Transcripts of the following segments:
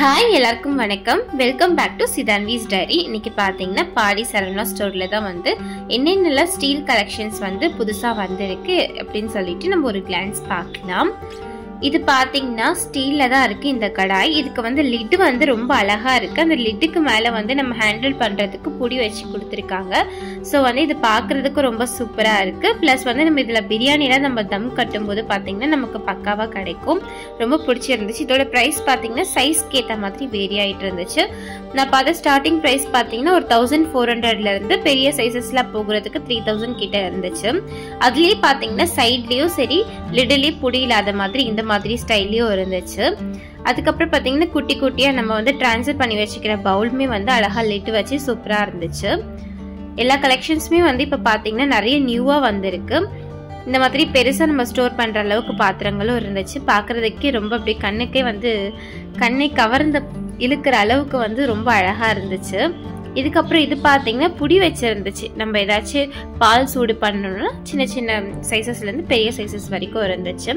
Hi எல்லாருக்கும் வணக்கம். Welcome back to Sidhanvi's diary. இன்னைக்கு பார்த்தீங்கன்னா பாடி சரவணா ஸ்டோர்ல தான் வந்து என்னென்னலாம் ஸ்டீல் கலெக்ஷன்ஸ் வந்து புதுசாக வந்திருக்கு அப்படின்னு சொல்லிட்டு நம்ம ஒரு கிளான்ஸ் பார்க்கலாம். இது பார்த்தீங்கன்னா ஸ்டீல்ல தான் இருக்கு இந்த கடாய். இதுக்கு வந்து லிட் வந்து ரொம்ப அழகா இருக்கு. அந்த லிட்டுக்கு மேலே வந்து நம்ம ஹேண்டில் பண்றதுக்கு புடி வச்சு கொடுத்துருக்காங்க. ஸோ வந்து இது பார்க்கறதுக்கு ரொம்ப சூப்பரா இருக்கு. ப்ளஸ் வந்து நம்ம இதில் பிரியாணிலாம் நம்ம தம் கட்டும் போது பார்த்தீங்கன்னா நமக்கு பக்காவா கிடைக்கும். ரொம்ப பிடிச்சிருந்துச்சு. இதோட ப்ரைஸ் பார்த்தீங்கன்னா சைஸ்க்கு ஏற்ற மாதிரி வேரி ஆகிட்டு இருந்துச்சு. நான் பார்த்த ஸ்டார்டிங் ப்ரைஸ் பார்த்தீங்கன்னா ஒரு 1400 இருந்து பெரிய சைஸஸ்லாம் போகிறதுக்கு 3000 கிட்ட இருந்துச்சு. அதுலேயே பார்த்தீங்கன்னா சைட்லேயும் சரி லிட்லேயே புடி இல்லாத மாதிரி இந்த மாதிரி ஸ்டைல்லையும் இருந்துச்சு. அதுக்கப்புறம் பார்த்தீங்கன்னா குட்டி குட்டியாக நம்ம வந்து ட்ரான்ஸ்ஃபர் பண்ணி வச்சுக்கிற பவுலுமே வந்து அழகாக லிட்டு வச்சு சூப்பராக இருந்துச்சு. எல்லா கலெக்ஷன்ஸுமே வந்து இப்போ பார்த்தீங்கன்னா நிறைய நியூவாக வந்திருக்கு. இந்த மாதிரி பெருசாக நம்ம ஸ்டோர் பண்ணுற அளவுக்கு பாத்திரங்களும் இருந்துச்சு. பார்க்குறதுக்கே ரொம்ப அப்படி கண்ணை கவர்ந்த இழுக்கிற அளவுக்கு வந்து ரொம்ப அழகாக இருந்துச்சு. இதுக்கப்புறம் இது பார்த்தீங்கன்னா புடி வச்சிருந்துச்சு. நம்ம ஏதாச்சும் பால் சூடு பண்ணணும்னா சின்ன சின்ன சைஸஸ்லேருந்து பெரிய சைஸஸ் வரைக்கும் இருந்துச்சு.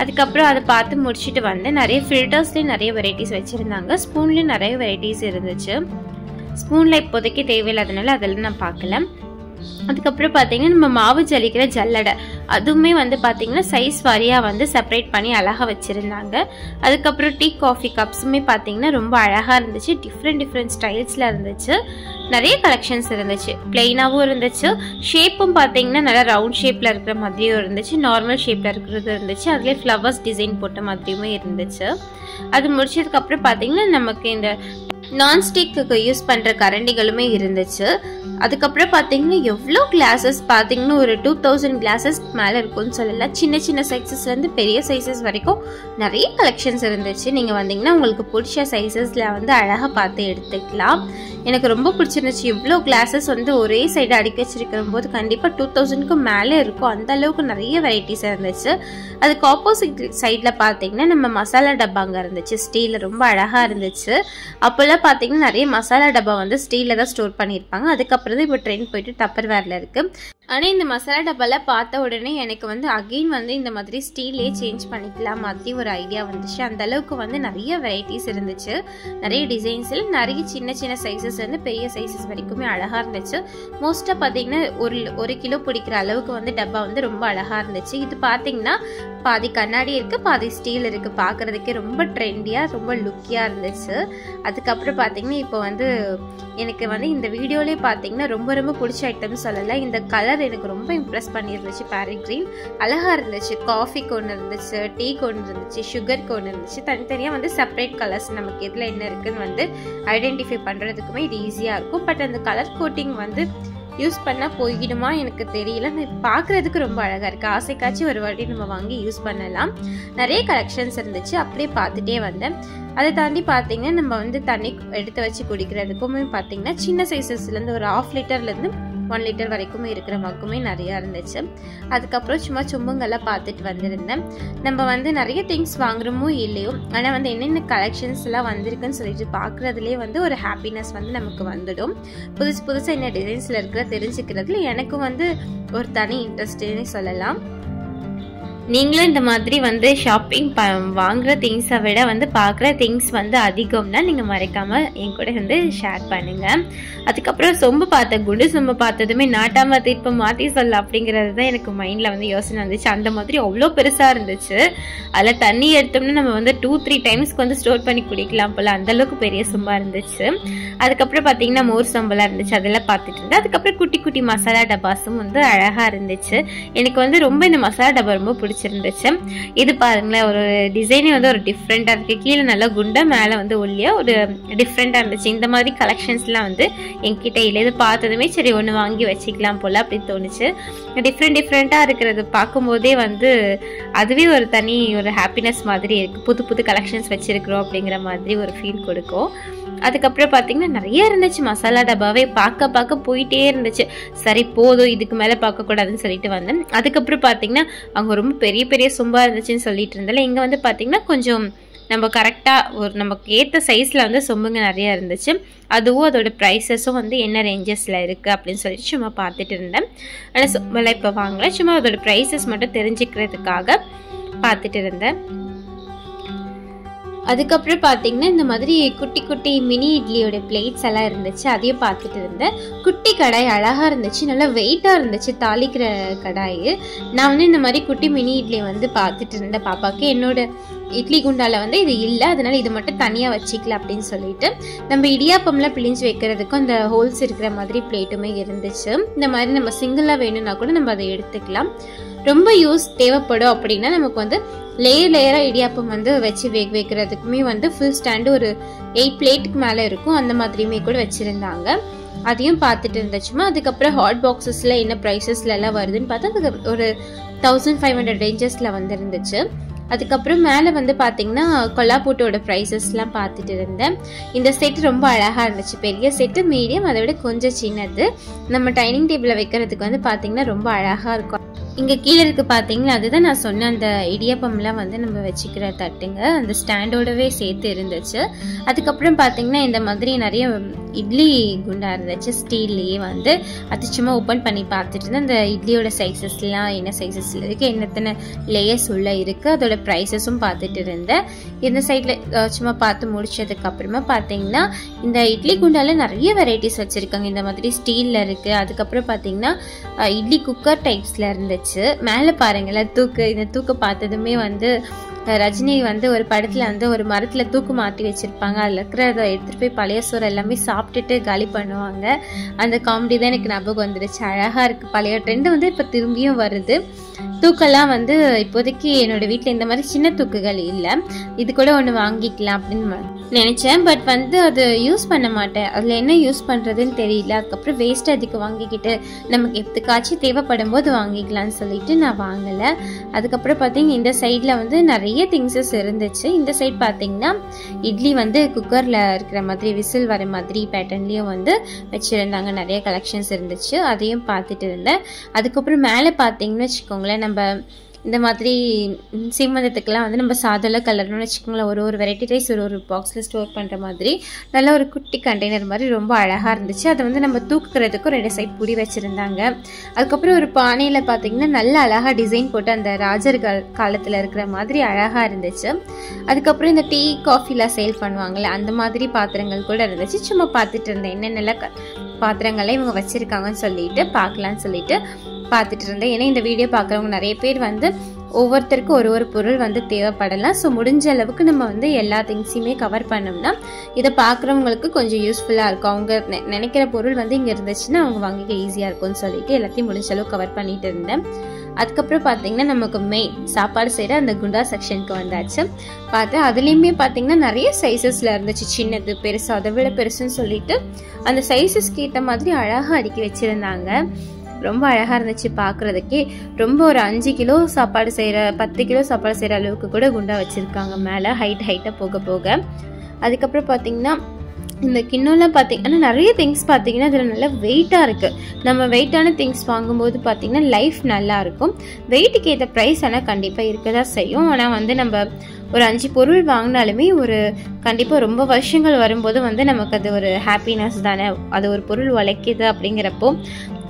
அதுக்கப்புறம் அதை பார்த்து முடிச்சுட்டு வந்து நிறைய ஃபில்டர்ஸ்லேயும் நிறைய வெரைட்டிஸ் வச்சுருந்தாங்க. ஸ்பூன்லேயும் நிறைய வெரைட்டிஸ் இருந்துச்சு. ஸ்பூனில் இப்போதைக்கு தேவையில்லாதனால அதெல்லாம் நான் பார்க்கல. அதுக்கப்புறம் பார்த்தீங்கன்னா நம்ம மாவு ஜலிக்கிற ஜல்லடை அதுவுமே வந்து பார்த்தீங்கன்னா சைஸ் வாரியாக வந்து செப்பரேட் பண்ணி அழகாக வச்சுருந்தாங்க. அதுக்கப்புறம் டீ காஃபி கப்ஸுமே பார்த்தீங்கன்னா ரொம்ப அழகாக இருந்துச்சு. டிஃப்ரெண்ட் ஸ்டைல்ஸில் இருந்துச்சு. நிறைய கலெக்ஷன்ஸ் இருந்துச்சு. பிளெயினாகவும் இருந்துச்சு. ஷேப்பும் பார்த்தீங்கன்னா நல்லா ரவுண்ட் ஷேப்பில் இருக்கிற மாதிரியும் இருந்துச்சு. நார்மல் ஷேப்பில் இருக்கிறது இருந்துச்சு. அதுலேயே ஃப்ளவர்ஸ் டிசைன் போட்ட மாதிரியுமே இருந்துச்சு. அது முடிச்சதுக்கப்புறம் பார்த்தீங்கன்னா நமக்கு இந்த நான்ஸ்டிக்கு யூஸ் பண்ணுற கரண்டிகளுமே இருந்துச்சு. அதுக்கப்புறம் பார்த்தீங்கன்னா எவ்வளோ கிளாஸஸ் பார்த்தீங்கன்னா ஒரு 2000 கிளாஸஸ் மேலே இருக்கும்னு சொல்லலாம். சின்ன சின்ன சைஸஸ்லேருந்து பெரிய சைஸஸ் வரைக்கும் நிறைய கலெக்ஷன்ஸ் இருந்துச்சு. நீங்கள் வந்தீங்கன்னா உங்களுக்கு பிடிச்ச சைஸஸில் வந்து அழகாக பார்த்து எடுத்துக்கலாம். எனக்கு ரொம்ப பிடிச்சிருந்துச்சு. இவ்வளோ கிளாஸஸ் வந்து ஒரே சைடு அடுக்கி வச்சிருக்கிற போது கண்டிப்பாக 2000க்கு மேலே இருக்கும். அந்த அளவுக்கு நிறைய வெரைட்டிஸ் இருந்துச்சு. அதுக்கு ஆப்போசிட் சைடில் பார்த்தீங்கன்னா நம்ம மசாலா டப்பாங்க இருந்துச்சு. ஸ்டீலில் ரொம்ப அழகாக இருந்துச்சு. அப்போல்லாம் பார்த்தீங்கன்னா நிறைய மசாலா டப்பா வந்து ஸ்டீலில் தான் ஸ்டோர் பண்ணியிருப்பாங்க. அதுக்கப்புறம் தான் இப்போ ட்ரெண்ட் போயிட்டு டப்பர் வேரில் இருக்குது. ஆனால் இந்த மசாலா டப்பாலாம் பார்த்த உடனே எனக்கு வந்து அகெயின் வந்து இந்த மாதிரி ஸ்டீலே சேஞ்ச் பண்ணிக்கலாம் மாதிரி ஒரு ஐடியா வந்துச்சு. அந்த அளவுக்கு வந்து நிறைய வெரைட்டிஸ் இருந்துச்சு. நிறைய டிசைன்ஸில் நிறைய சின்ன சின்ன சைஸஸ் வந்து பெரிய சைஸஸ் வரைக்குமே அழகாக இருந்துச்சு. மோஸ்ட்டாக பார்த்தீங்கன்னா ஒரு கிலோ பிடிக்கிற அளவுக்கு வந்து டப்பா வந்து ரொம்ப அழகாக இருந்துச்சு. இது பார்த்தீங்கன்னா பாதி கண்ணாடி இருக்குது, பாதி ஸ்டீல் இருக்குது. பார்க்குறதுக்கே ரொம்ப ட்ரெண்டியாக ரொம்ப லுக்கியாக இருந்துச்சு. அதுக்கப்புறம் பார்த்தீங்கன்னா இப்போ வந்து எனக்கு வந்து இந்த வீடியோலேயே பார்த்தீங்கன்னா ரொம்ப பிடிச்ச ஐட்டம் சொல்லலை. இந்த கலர் எனக்கு ரொம்ப இம்ப்ரெஸ் பண்ணியிருந்துச்சு. பேரட் கிரீன் அழகாக இருந்துச்சு. காஃபிக்கு ஒன்று இருந்துச்சு, டீக்கு ஒன்று இருந்துச்சு, சுகருக்கு ஒன்று இருந்துச்சு. தனித்தனியாக வந்து செப்பரேட் கலர்ஸ் நமக்கு எதில் என்ன இருக்குதுன்னு வந்து ஐடென்டிஃபை பண்ணுறதுக்குமே இது ஈஸியாக இருக்கும். பட் அந்த கலர் கோட்டிங் வந்து யூஸ் பண்ணால் போய்கிடுமா எனக்கு தெரியல. பார்க்குறதுக்கு ரொம்ப அழகாக இருக்குது. ஆசைக்காச்சும் ஒரு வாட்டி நம்ம வாங்கி யூஸ் பண்ணலாம். நிறைய கலெக்ஷன்ஸ் இருந்துச்சு. அப்படியே பார்த்துட்டே வந்தேன். அதை தாண்டி பார்த்தீங்கன்னா நம்ம வந்து தண்ணி எடுத்து வச்சு குடிக்கிறதுக்குமே பார்த்தீங்கன்னா சின்ன சைஸஸ்லேருந்து ஒரு 1/2 லிட்டர்லேருந்து 1 லிட்டர் வரைக்குமே இருக்கிற மக்குமே நிறையா இருந்துச்சு. அதுக்கப்புறம் சும்மா சும்முங்கெல்லாம் பார்த்துட்டு வந்திருந்தேன். நம்ம வந்து நிறைய திங்ஸ் வாங்குறோமோ இல்லையோ, ஆனால் வந்து என்னென்ன கலெக்ஷன்ஸ் எல்லாம் வந்திருக்குன்னு சொல்லிட்டு பார்க்குறதுலேயே வந்து ஒரு ஹாப்பினஸ் வந்து நமக்கு வந்துடும். புதுசாக என்ன டிசைன்ஸில் இருக்கிற தெரிஞ்சுக்கிறதுல எனக்கும் வந்து ஒரு தனி இன்ட்ரெஸ்ட்னே சொல்லலாம். நீங்களும் இந்த மாதிரி வந்து ஷாப்பிங் வாங்குற திங்ஸை விட வந்து பார்க்குற திங்ஸ் வந்து அதிகம்னா நீங்கள் மறைக்காமல் என் கூட வந்து ஷேர் பண்ணுங்கள். அதுக்கப்புறம் சொம்பு பார்த்தேன். குண்டு சொம்பு பார்த்ததுமே நாட்டாம திருப்ப மாற்றி சொல்ல அப்படிங்கிறது தான் எனக்கு மைண்டில் வந்து யோசனை வந்துச்சு. அந்த மாதிரி அவ்வளோ பெருசாக இருந்துச்சு. அதில் தண்ணி எடுத்தோம்னா நம்ம வந்து 2-3 டைம்ஸ்க்கு வந்து ஸ்டோர் பண்ணி குடிக்கலாம் போல் அந்தளவுக்கு பெரிய சொம்பாக இருந்துச்சு. அதுக்கப்புறம் பார்த்தீங்கன்னா மோர் சொம்பெல்லாம் இருந்துச்சு. அதெல்லாம் பார்த்துட்டு இருந்தேன். அதுக்கப்புறம் குட்டி குட்டி மசாலா டப்பாஸும் வந்து அழகாக இருந்துச்சு. எனக்கு வந்து ரொம்ப இந்த மசாலா டப்பா ரொம்ப பிடிச்சிருந்துச்சு. இது பாருங்களேன், ஒரு டிசைனே வந்து ஒரு டிஃப்ரெண்டாக இருக்குது. கீழே நல்லா குண்டா, மேலே வந்து ஒல்லியாக ஒரு டிஃப்ரெண்டாக இருந்துச்சு. இந்த மாதிரி கலெக்ஷன்ஸ்லாம் வந்து என்கிட்ட இல்லை. இது பார்த்ததுமே சரி ஒன்று வாங்கி வச்சுக்கலாம் போல் அப்படின்னு தோணுச்சு. டிஃப்ரெண்ட்டாக இருக்கிறது பார்க்கும்போதே வந்து அதுவே ஒரு தனி ஒரு ஹாப்பினஸ் மாதிரி இருக்குது. புது கலெக்ஷன்ஸ் வச்சுருக்கிறோம் அப்படிங்கிற மாதிரி ஒரு ஃபீல் கொடுக்கும். அதுக்கப்புறம் பார்த்தீங்கன்னா நிறைய இருந்துச்சு. மசாலா டப்பாவே பார்க்க போயிட்டே இருந்துச்சு. சரி போதும், இதுக்கு மேலே பார்க்கக்கூடாதுன்னு சொல்லிட்டு வந்தேன். அதுக்கப்புறம் பார்த்தீங்கன்னா அவங்க ரொம்ப பெரிய சொம்பாக இருந்துச்சுன்னு சொல்லிட்டு இருந்தால இங்கே வந்து பார்த்தீங்கன்னா கொஞ்சம் நம்ம கரெக்டாக ஒரு நமக்கு ஏற்ற சைஸில் வந்து சொம்புங்க நிறையா இருந்துச்சு. அதுவும் அதோட ப்ரைஸஸும் வந்து என்ன ரேஞ்சஸில் இருக்குது அப்படின்னு சொல்லிட்டு சும்மா பார்த்துட்டு இருந்தேன். ஆனால் சொம்பெல்லாம் இப்போ வாங்கல, சும்மா அதோட ப்ரைஸஸ் மட்டும் தெரிஞ்சுக்கிறதுக்காக பார்த்துட்டு இருந்தேன். அதுக்கப்புறம் பார்த்தீங்கன்னா இந்த மாதிரி குட்டி குட்டி மினி இட்லியோட பிளேட்ஸ் எல்லாம் இருந்துச்சு, அதையும் பார்த்துட்டு இருந்தேன். குட்டி கடாய் அழகாக இருந்துச்சு, நல்லா வெயிட்டாக இருந்துச்சு தாளிக்கிற கடாய். நான் வந்து இந்த மாதிரி குட்டி மினி இட்லி வந்து பார்த்துட்டு இருந்தேன் பாப்பாவுக்கு. என்னோட இட்லி குண்டால வந்து இது இல்லை, அதனால இது மட்டும் தனியாக வச்சுக்கலாம் அப்படின்னு சொல்லிட்டு நம்ம இடியாப்பம்லாம் பிழிஞ்சு வைக்கிறதுக்கும் அந்த ஹோல்ஸ் இருக்கிற மாதிரி பிளேட்டுமே இருந்துச்சு. இந்த மாதிரி நம்ம சிங்கிளாக வேணும்னா கூட நம்ம அதை எடுத்துக்கலாம். ரொம்ப யூஸ் தேவைப்படும் அப்படின்னா நமக்கு வந்து லேயராக இடியாப்பம் வந்து வச்சு வைக்கிறதுக்குமே வந்து ஃபுல் ஸ்டாண்டு ஒரு 8 பிளேட்டுக்கு மேலே இருக்கும், அந்த மாதிரியுமே கூட வச்சுருந்தாங்க. அதையும் பார்த்துட்டு இருந்துச்சுமா. அதுக்கப்புறம் ஹாட் பாக்ஸஸில் என்ன ப்ரைஸஸ்லாம் வருதுன்னு பார்த்தா அது ஒரு 1500 ரேஞ்சஸில் வந்து இருந்துச்சு. அதுக்கப்புறம் மேலே வந்து பார்த்தீங்கன்னா கொல்லாப்பூட்டோட ப்ரைஸஸ்லாம் பார்த்துட்டு இருந்தேன். இந்த செட் ரொம்ப அழகாக இருந்துச்சு, பெரிய செட்டு, மீடியம், அதை விட கொஞ்சம் சின்னது. நம்ம டைனிங் டேபிளில் வைக்கிறதுக்கு வந்து பார்த்தீங்கன்னா ரொம்ப அழகாக இருக்கும். இங்கே கீழே இருக்குது பார்த்தீங்களா, அதுதான் நான் சொன்ன அந்த இடியாப்பம்லாம் வந்து நம்ம வச்சுக்கிற தட்டுங்க, அந்த ஸ்டாண்டோடவே சேர்த்து இருந்துச்சு. அதுக்கப்புறம் பார்த்தீங்கன்னா இந்த மாதிரி நிறைய இட்லி குண்டா இருந்துச்சு ஸ்டீல்லையே வந்து. அது சும்மா ஓப்பன் பண்ணி பார்த்துட்டு இருந்தேன். அந்த இட்லியோட சைஸஸ்லாம் என்ன சைஸஸில் இருக்குது, என்னென்ன லேயர்ஸ் உள்ள இருக்குது, அதோட ப்ரைஸஸும் பார்த்துட்டு இருந்தேன். இந்த சைடில் சும்மா பார்த்து முடிச்சதுக்கப்புறமா பார்த்தீங்கன்னா இந்த இட்லி குண்டால நிறைய வெரைட்டிஸ் வச்சுருக்காங்க. இந்த மாதிரி ஸ்டீலில் இருக்குது. அதுக்கப்புறம் பார்த்தீங்கன்னா இட்லி குக்கர் டைப்ஸில் இருந்துச்சு. மேலே பாருங்களேன் தூக்கு, இந்த தூக்கு பார்த்ததுமே வந்து ரஜினி வந்து ஒரு படத்தில் வந்து ஒரு மரத்தில் தூக்கு மாட்டி வச்சுருப்பாங்க, அதில் இருக்கிறத எடுத்துகிட்டு போய் பழைய சோறு எல்லாமே சாப்பிட்டுட்டு காலி பண்ணுவாங்க. அந்த காமெடி தான் எனக்கு ஞாபகம் வந்துடுச்சு. அழகாக இருக்குது. பழைய ட்ரெண்டு வந்து இப்போ திரும்பியும் வருது. தூக்கெல்லாம் வந்து இப்போதைக்கு என்னோட வீட்டில் இந்த மாதிரி சின்ன தூக்குகள் இல்லை, இது கூட ஒன்று வாங்கிக்கலாம் அப்படின்னு நினச்சேன். பட் வந்து அது யூஸ் பண்ண மாட்டேன், அதில் என்ன யூஸ் பண்ணுறதுன்னு தெரியல. அதுக்கப்புறம் வேஸ்ட் அதுக்கு வாங்கிக்கிட்டு நமக்கு எதுக்காச்சும் தேவைப்படும் போது வாங்கிக்கலான்னு சொல்லிட்டு நான் வாங்கலை. அதுக்கப்புறம் பார்த்தீங்கன்னா இந்த சைடில் வந்து நிறைய திங்ஸஸ் இருந்துச்சு. இந்த சைட் பார்த்தீங்கன்னா இட்லி வந்து குக்கரில் இருக்கிற மாதிரி விசில் வர மாதிரி பேட்டர்ன்லேயும் வந்து வச்சுருந்தாங்க. நிறைய கலெக்ஷன்ஸ் இருந்துச்சு, அதையும் பார்த்துட்டு இருந்தேன். அதுக்கப்புறம் மேலே பார்த்தீங்கன்னு வச்சுக்கோங்களேன், நம்ம இந்த மாதிரி சீமந்தத்துக்கெல்லாம் வந்து நம்ம சாதல கலர்னு வச்சுக்கோங்களேன், ஒரு வெரைட்டி ரைஸ் ஒரு பாக்ஸில் ஸ்டோர் பண்ணுற மாதிரி நல்ல ஒரு குட்டி கண்டெய்னர் மாதிரி ரொம்ப அழகாக இருந்துச்சு. அதை வந்து நம்ம தூக்குறதுக்கும் 2 சைட் புடி வச்சுருந்தாங்க. அதுக்கப்புறம் ஒரு பானையில் பார்த்தீங்கன்னா நல்ல அழகாக டிசைன் போட்டு அந்த ராஜர் காலத்தில் இருக்கிற மாதிரி அழகாக இருந்துச்சு. அதுக்கப்புறம் இந்த டீ காஃபிலாம் சேல் பண்ணுவாங்கள்ல, அந்த மாதிரி பாத்திரங்கள் கூட இருந்துச்சு. சும்மா பார்த்துட்டு இருந்தேன் என்னென்னலாம் பாத்திரங்கள்லாம் இவங்க வச்சுருக்காங்கன்னு சொல்லிட்டு பார்க்கலான்னு சொல்லிட்டு பார்த்துட்டு இருந்தேன். ஏன்னா இந்த வீடியோ பார்க்குறவங்க நிறைய பேர் வந்து ஒவ்வொருத்தருக்கும் ஒரு பொருள் வந்து தேவைப்படலாம். ஸோ முடிஞ்ச அளவுக்கு நம்ம வந்து எல்லா திங்ஸையுமே கவர் பண்ணோம்னா இதை பார்க்குறவங்களுக்கு கொஞ்சம் யூஸ்ஃபுல்லாக இருக்கும். அவங்க நினைக்கிற பொருள் வந்து இங்கே இருந்துச்சுன்னா அவங்க வாங்கிக்க ஈஸியாக இருக்கும்னு சொல்லிட்டு எல்லாத்தையும் முடிஞ்ச அளவுக்கு கவர் பண்ணிட்டு இருந்தேன். அதுக்கப்புறம் பார்த்தீங்கன்னா நமக்கு மெயின் சாப்பாடு செய்கிற அந்த குண்டா செக்ஷனுக்கு வந்தாச்சு. பார்த்து அதுலேயுமே பார்த்தீங்கன்னா நிறைய சைஸஸில் இருந்துச்சு, சின்னது பெருசு அதை விட பெருசுன்னு சொல்லிட்டு அந்த சைஸஸ்க்கு ஏற்ற மாதிரி அழகாக அடுக்கி வச்சுருந்தாங்க. ரொம்ப அழகாக இருந்துச்சு பார்க்குறதுக்கே. ரொம்ப ஒரு 5 கிலோ சாப்பாடு செய்கிற 10 கிலோ சாப்பாடு செய்கிற அளவுக்கு கூட குண்டா வச்சுருக்காங்க மேலே ஹைட்டாக போக போக. அதுக்கப்புறம் பார்த்தீங்கன்னா இந்த கிண்ணம்லாம் பார்த்தீங்கன்னா நிறைய திங்ஸ் பார்த்தீங்கன்னா இதில் நல்லா வெயிட்டாக இருக்குது. நம்ம வெயிட்டான திங்ஸ் வாங்கும்போது பார்த்தீங்கன்னா லைஃப் நல்லாயிருக்கும். வெயிட்டுக்கு ஏற்ற ப்ரைஸ் ஆனால் கண்டிப்பாக இருக்க தான் செய்யும். ஆனால் வந்து நம்ம ஒரு 5 பொருள் வாங்கினாலுமே ஒரு கண்டிப்பாக ரொம்ப வருஷங்கள் வரும்போது வந்து நமக்கு அது ஒரு ஹாப்பினஸ் தானே. அது ஒரு பொருள் உழைக்குது அப்படிங்கிறப்போ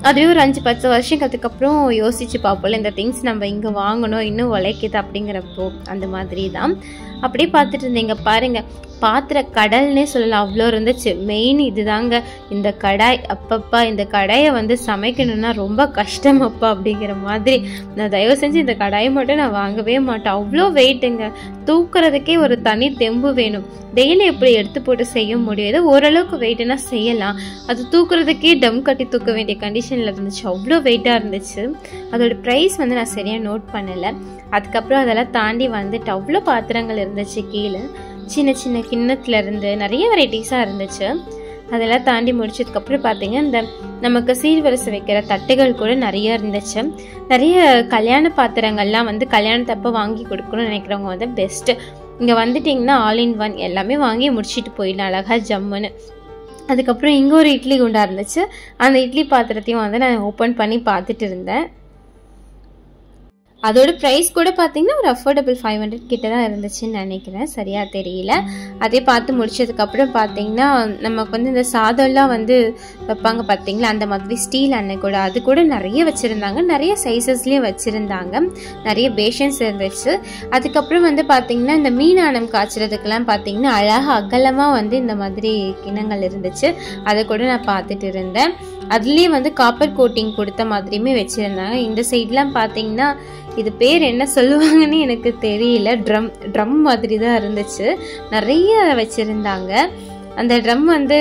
அதுவே ஒரு 5-10 வருஷத்துக்கு அப்புறம் யோசிச்சு பார்ப்போம்ல, இந்த திங்ஸ் நம்ம இங்கே வாங்கணும் இன்னும் உழைக்குது அப்படிங்கிறப்போ அந்த மாதிரி தான். அப்படியே பார்த்துட்டு இருந்தீங்க பாருங்க, பாத்திர கடல்னே சொல்லலாம், அவ்வளோ இருந்துச்சு. மெயின் இதுதாங்க இந்த கடாய். அப்பப்பா இந்த கடாயை வந்து சமைக்கணும்னா ரொம்ப கஷ்டமப்பா அப்படிங்கிற மாதிரி. நான் தயவு செஞ்சு இந்த கடாயை மட்டும் நான் வாங்கவே மாட்டேன், அவ்வளோ வெயிட்டுங்க. தூக்குறதுக்கே ஒரு தனி தெம்பு வேணும். டெய்லி எப்படி எடுத்து போட்டு செய்ய முடியும்? ஏதோ ஓரளவுக்கு வெயிட்னா செய்யலாம், அது தூக்குறதுக்கே டம் கட்டி தூக்க வேண்டிய கண்டிஷனில் இருந்துச்சு. அவ்வளோ வெயிட்டாக இருந்துச்சு. அதோட ப்ரைஸ் வந்து நான் சரியாக நோட் பண்ணலை. அதுக்கப்புறம் அதெல்லாம் தாண்டி வந்துட்டு அவ்வளோ பாத்திரங்கள் இருந்துச்சு கீழே, சின்ன சின்ன கிண்ணத்துல இருந்து நிறைய வெரைட்டிஸாக இருந்துச்சு. அதெல்லாம் தாண்டி முடிச்சதுக்கப்புறம் பார்த்தீங்க இந்த நமக்கு சீர்வரிசை வைக்கிற தட்டுகள் கூட நிறைய இருந்துச்சு. நிறைய கல்யாண பாத்திரங்கள்லாம் வந்து கல்யாணத்தப்போ வாங்கி கொடுக்கணும்னு நினைக்கிறவங்க வந்து பெஸ்ட்டு. இங்கே வந்துட்டிங்கன்னா ஆல் இன் ஒன் எல்லாமே வாங்கி முடிச்சுட்டு போயிடலாம் அழகாக ஜம்முன்னு. அதுக்கப்புறம் இங்கே ஒரு இட்லி குண்டா இருந்துச்சு. அந்த இட்லி பாத்திரத்தையும் வந்து நான் ஓப்பன் பண்ணி பார்த்துட்டு இருந்தேன். அதோட ப்ரைஸ் கூட பார்த்தீங்கன்னா ஒரு அஃபோர்டபுள் 500 கிட்ட தான் இருந்துச்சுன்னு நினைக்கிறேன், சரியாக தெரியல. அதே பார்த்து முடிச்சதுக்கப்புறம் பார்த்தீங்கன்னா நமக்கு வந்து இந்த சாதம்லாம் வந்து வைப்பாங்க பார்த்தீங்களா, அந்த மாதிரி ஸ்டீல் அன்னை கூட அது கூட நிறைய வச்சுருந்தாங்க. நிறைய சைஸஸ்லேயும் வச்சுருந்தாங்க, நிறைய பேஷன்ஸ் இருந்துச்சு. அதுக்கப்புறம் வந்து பார்த்தீங்கன்னா இந்த மீனானம் காய்ச்சறதுக்கெல்லாம் பார்த்தீங்கன்னா அழகாக அகலமாக வந்து இந்த மாதிரி கிணங்கள் இருந்துச்சு. அதை கூட நான் பார்த்துட்டு இருந்தேன். அதுலேயே வந்து காப்பர் கோட்டிங் கொடுத்த மாதிரியுமே வச்சுருந்தாங்க. இந்த சைட்லாம் பார்த்தீங்கன்னா இது பேர் என்ன சொல்லுவாங்கன்னு எனக்கு தெரியல, ட்ரம் மாதிரி தான் இருந்துச்சு, நிறைய வச்சுருந்தாங்க. அந்த ட்ரம் வந்து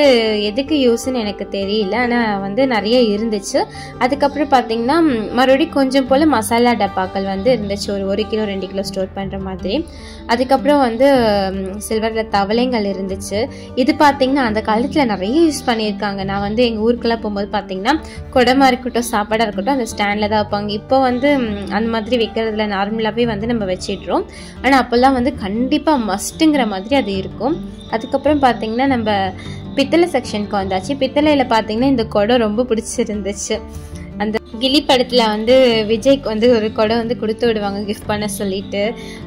எதுக்கு யூஸ்ன்னு எனக்கு தெரியல, ஆனால் வந்து நிறைய இருந்துச்சு. அதுக்கப்புறம் பார்த்தீங்கன்னா மறுபடியும் கொஞ்சம் போல் மசாலா டப்பாக்கள் வந்து இருந்துச்சு, ஒரு 1 கிலோ 2 கிலோ ஸ்டோர் பண்ணுற மாதிரி. அதுக்கப்புறம் வந்து சில்வரில் தவளைங்கள் இருந்துச்சு. இது பார்த்தீங்கன்னா அந்த காலத்தில் நிறைய யூஸ் பண்ணியிருக்காங்க. நான் வந்து எங்கள் ஊருக்கெல்லாம் போகும்போது பார்த்தீங்கன்னா குடமாக இருக்கட்டும் சாப்பாடாக இருக்கட்டும் அந்த ஸ்டாண்டில் தான் வைப்பாங்க. இப்போ வந்து அந்த மாதிரி வைக்கிறதுல நார்மலாகவே வந்து நம்ம வச்சிடுறோம், ஆனால் அப்போல்லாம் வந்து கண்டிப்பாக மஸ்ட்டுங்கிற மாதிரி அது இருக்கும். அதுக்கப்புறம் பார்த்தீங்கன்னா நம்ம பித்தளை செக்ஷனுக்கு வந்தாச்சு. பித்தளையில் பார்த்தீங்கன்னா இந்த குடம் ரொம்ப பிடிச்சிருந்துச்சு. அந்த கிளி படத்தில் வந்து விஜய்க்கு வந்து ஒரு குடம் வந்து கொடுத்து விடுவாங்க கிஃப்ட் பண்ண சொல்லிட்டு,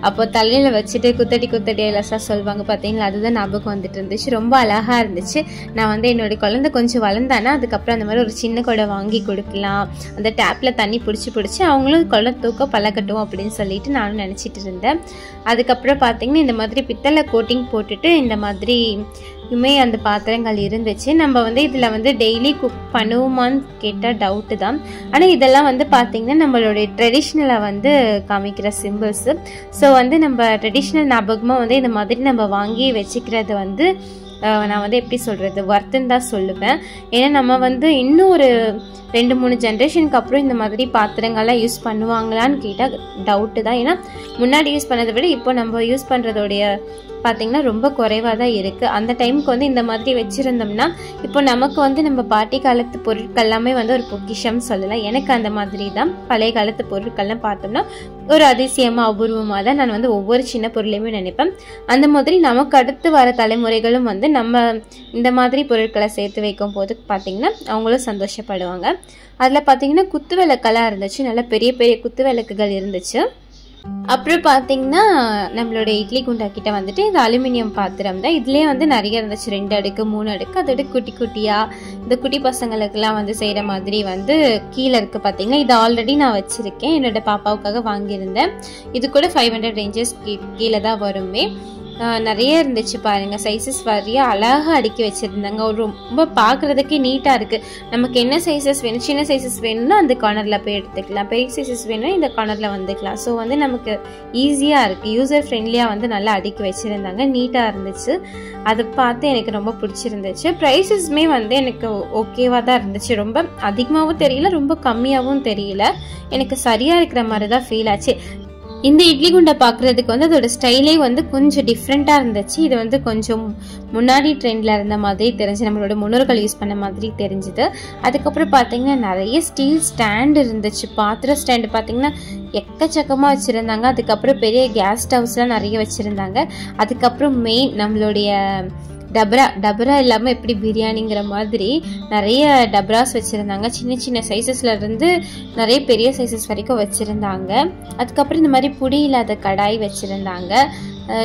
அப்போ தலையில் வச்சுட்டு குத்தடி எல்லாம் சொல்லுவாங்க பார்த்தீங்களா, அதுதான் ஞாபகம் வந்துட்டு இருந்துச்சு. ரொம்ப அழகாக இருந்துச்சு. நான் வந்து என்னோடய குழந்தை கொஞ்சம் வளர்ந்தானா அதுக்கப்புறம் அந்த மாதிரி ஒரு சின்ன குடம் வாங்கி கொடுக்கலாம், அந்த டேப்பில் தண்ணி பிடிச்சி அவங்களும் குடம் தூக்க பழக்கட்டும் அப்படின்னு சொல்லிட்டு நானும் நினச்சிட்டு இருந்தேன். அதுக்கப்புறம் பார்த்தீங்கன்னா இந்த மாதிரி பித்தளை கோட்டிங் போட்டுட்டு இந்த மாதிரி அந்த பாத்திரங்கள் இருந்துச்சு. நம்ம வந்து இதில் வந்து டெய்லி குக் பண்ணுவோமான்னு கேட்டால் டவுட்டு தான். ஆனால் இதெல்லாம் வந்து பார்த்திங்கன்னா நம்மளுடைய ட்ரெடிஷ்னலை வந்து காமிக்கிற சிம்பிள்ஸு. ஸோ வந்து நம்ம ட்ரெடிஷ்னல் ஞாபகமாக வந்து இந்த மாதிரி நம்ம வாங்கி வச்சுக்கிறது வந்து நான் வந்து எப்படி சொல்கிறது ஒர்த்துன்னு தான் சொல்லுவேன். ஏன்னா நம்ம வந்து இன்னும் ஒரு 2-3 ஜென்ரேஷனுக்கு அப்புறம் இந்த மாதிரி பாத்திரங்கள்லாம் யூஸ் பண்ணுவாங்களான்னு கேட்டால் டவுட்டு தான். ஏன்னா முன்னாடி யூஸ் பண்ணதை விட இப்போ நம்ம யூஸ் பண்ணுறதோடைய பார்த்திங்கன்னா ரொம்ப குறைவாக தான் இருக்குது. அந்த டைமுக்கு வந்து இந்த மாதிரி வச்சுருந்தோம்னா இப்போ நமக்கு வந்து நம்ம பாட்டி காலத்து பொருட்கள் எல்லாமே வந்து ஒரு பொக்கிஷம் சொல்லலாம். எனக்கு அந்த மாதிரி தான் பழைய காலத்து பொருட்கள்லாம் பார்த்தோம்னா ஒரு அதிசயமாக அபூர்வமாக தான் நான் வந்து ஒவ்வொரு சின்ன பொருளையுமே நினைப்பேன். அந்த மாதிரி நமக்கு அடுத்து வர தலைமுறைகளும் வந்து நம்ம இந்த மாதிரி பொருட்களை சேர்த்து வைக்கும் போது பார்த்திங்கன்னா அவங்களும் சந்தோஷப்படுவாங்க. அதில் பார்த்திங்கன்னா குத்து விளக்கெல்லாம் இருந்துச்சு, நல்ல பெரிய பெரிய குத்து விளக்குகள் இருந்துச்சு. அப்புறம் பார்த்தீங்கன்னா நம்மளோட இட்லி குண்டா கிட்ட வந்துட்டு இது அலுமினியம் பாத்திரம் தான். இதுலேயே வந்து நிறைய இருந்துச்சு, 2 அடுக்கு 3 அடுக்கு. அதோட குட்டி குட்டியாக இந்த குட்டி பசங்களுக்கெல்லாம் வந்து செய்கிற மாதிரி வந்து கீழே இருக்குது பார்த்தீங்கன்னா. இது ஆல்ரெடி நான் வச்சுருக்கேன், என்னோட பாப்பாவுக்காக வாங்கியிருந்தேன். இது கூட 500 ரேஞ்சஸ் கீழே தான் வருமே. நிறைய இருந்துச்சு பாருங்கள், சைஸஸ் வரைய அழகாக அடுக்கி வச்சுருந்தாங்க. ஒரு ரொம்ப பார்க்குறதுக்கே நீட்டாக இருக்குது. நமக்கு என்ன சைஸஸ் வேணும், சின்ன சைஸஸ் வேணும்னா அந்த கார்னரில் போய் எடுத்துக்கலாம், பெரிய சைஸஸ் வேணும்னா இந்த கார்னரில் வந்துக்கலாம். ஸோ வந்து நமக்கு ஈஸியாக இருக்குது, யூசர் ஃப்ரெண்ட்லியாக வந்து நல்லா அடுக்கி வச்சுருந்தாங்க, நீட்டாக இருந்துச்சு. அதை பார்த்து எனக்கு ரொம்ப பிடிச்சிருந்துச்சு. ப்ரைஸஸுமே வந்து எனக்கு ஓகேவாக தான் இருந்துச்சு, ரொம்ப அதிகமாகவும் தெரியல ரொம்ப கம்மியாகவும் தெரியல, எனக்கு சரியாக இருக்கிற மாதிரி தான் ஃபீல் ஆச்சு. இந்த இட்லி குண்டை பார்க்குறதுக்கு வந்து அதோட ஸ்டைலே வந்து கொஞ்சம் டிஃப்ரெண்ட்டாக இருந்துச்சு. இது வந்து கொஞ்சம் முன்னாடி ட்ரெண்டில் இருந்த மாதிரி தெரிஞ்சு, நம்மளோட முன்னோர்கள் யூஸ் பண்ண மாதிரி தெரிஞ்சுது. அதுக்கப்புறம் பார்த்தீங்கன்னா நிறைய ஸ்டீல் ஸ்டாண்ட் இருந்துச்சு, பாத்திர ஸ்டாண்டு பார்த்தீங்கன்னா எக்கச்சக்கமாக வச்சுருந்தாங்க. அதுக்கப்புறம் பெரிய கேஸ் ஸ்டவ்ஸ்லாம் நிறைய வச்சுருந்தாங்க. அதுக்கப்புறம் மெயின் நம்மளுடைய டபரா இல்லாமல் எப்படி பிரியாணிங்கிற மாதிரி நிறைய டபராஸ் வச்சுருந்தாங்க. சின்ன சின்ன சைஸஸில் இருந்து நிறைய பெரிய சைஸஸ் வரைக்கும் வச்சுருந்தாங்க. அதுக்கப்புறம் இந்த மாதிரி புடி இல்லாத கடாய் வச்சுருந்தாங்க.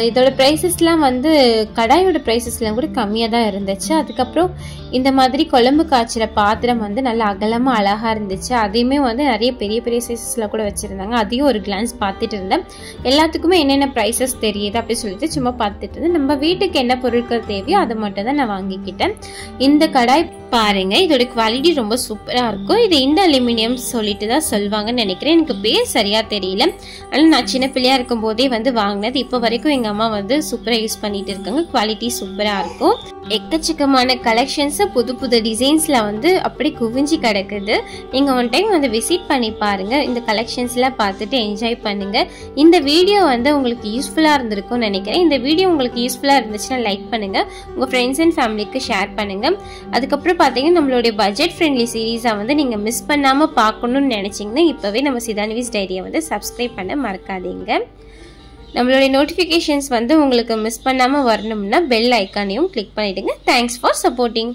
இதோட ப்ரைஸஸ்லாம் வந்து கடாயோட ப்ரைஸஸ்லாம் கூட கம்மியாக தான் இருந்துச்சு. அதுக்கப்புறம் இந்த மாதிரி குழம்பு காய்ச்சிற பாத்திரம் வந்து நல்லா அகலமாக அழகாக இருந்துச்சு. அதையுமே வந்து நிறைய பெரிய பெரிய சைஸஸில் கூட வச்சுருந்தாங்க. அதையும் ஒரு கிளான்ஸ் பார்த்துட்டு இருந்தேன். எல்லாத்துக்குமே என்னென்ன ப்ரைஸஸ் தெரியுது அப்படின்னு சொல்லிட்டு சும்மா பார்த்துட்டு இருந்தேன். நம்ம வீட்டுக்கு என்ன பொருட்கள் தேவையோ அதை மட்டும் தான் நான் வாங்கிக்கிட்டேன். இந்த கடாய் பாருங்க, இதோட குவாலிட்டி ரொம்ப சூப்பராக இருக்கும். இது இந்த அலுமினியம் சொல்லிட்டு தான் சொல்லுவாங்கன்னு நினைக்கிறேன், எனக்கு பேர் சரியாக தெரியல. ஆனால் நான் சின்ன பிள்ளையாக இருக்கும் போதே வந்து வாங்கினது. இப்போ வரைக்கும் எங்கள் அம்மா வந்து சூப்பராக யூஸ் பண்ணிட்டு இருக்காங்க, குவாலிட்டி சூப்பராக இருக்கும். எக்கச்சக்கமான கலெக்ஷன்ஸு புது புது டிசைன்ஸில் வந்து அப்படி குவிஞ்சி கிடக்குது. நீங்கள் ஒன் டைம் வந்து விசிட் பண்ணி பாருங்கள், இந்த கலெக்ஷன்ஸ்லாம் பார்த்துட்டு என்ஜாய் பண்ணுங்கள். இந்த வீடியோ வந்து உங்களுக்கு யூஸ்ஃபுல்லாக இருந்திருக்கும்னு நினைக்கிறேன். இந்த வீடியோ உங்களுக்கு யூஸ்ஃபுல்லாக இருந்துச்சுன்னா லைக் பண்ணுங்கள், உங்கள் ஃப்ரெண்ட்ஸ் அண்ட் ஃபேமிலிக்கு ஷேர் பண்ணுங்கள். அதுக்கப்புறம் பார்த்தீங்கன்னா நம்மளுடைய பட்ஜெட் ஃப்ரெண்ட்லி சீரீஸை வந்து நீங்கள் மிஸ் பண்ணாமல் பார்க்கணுன்னு நினச்சிங்கன்னா இப்போவே நம்ம சிதான்விஸ் டைரியை வந்து சப்ஸ்கிரைப் பண்ண மறக்காதீங்க. நம்மளுடைய நோட்டிஃபிகேஷன்ஸ் வந்து உங்களுக்கு மிஸ் பண்ணாமல் வரணும்னா பெல் ஐக்கானையும் கிளிக் பண்ணிவிடுங்க. Thanks for supporting.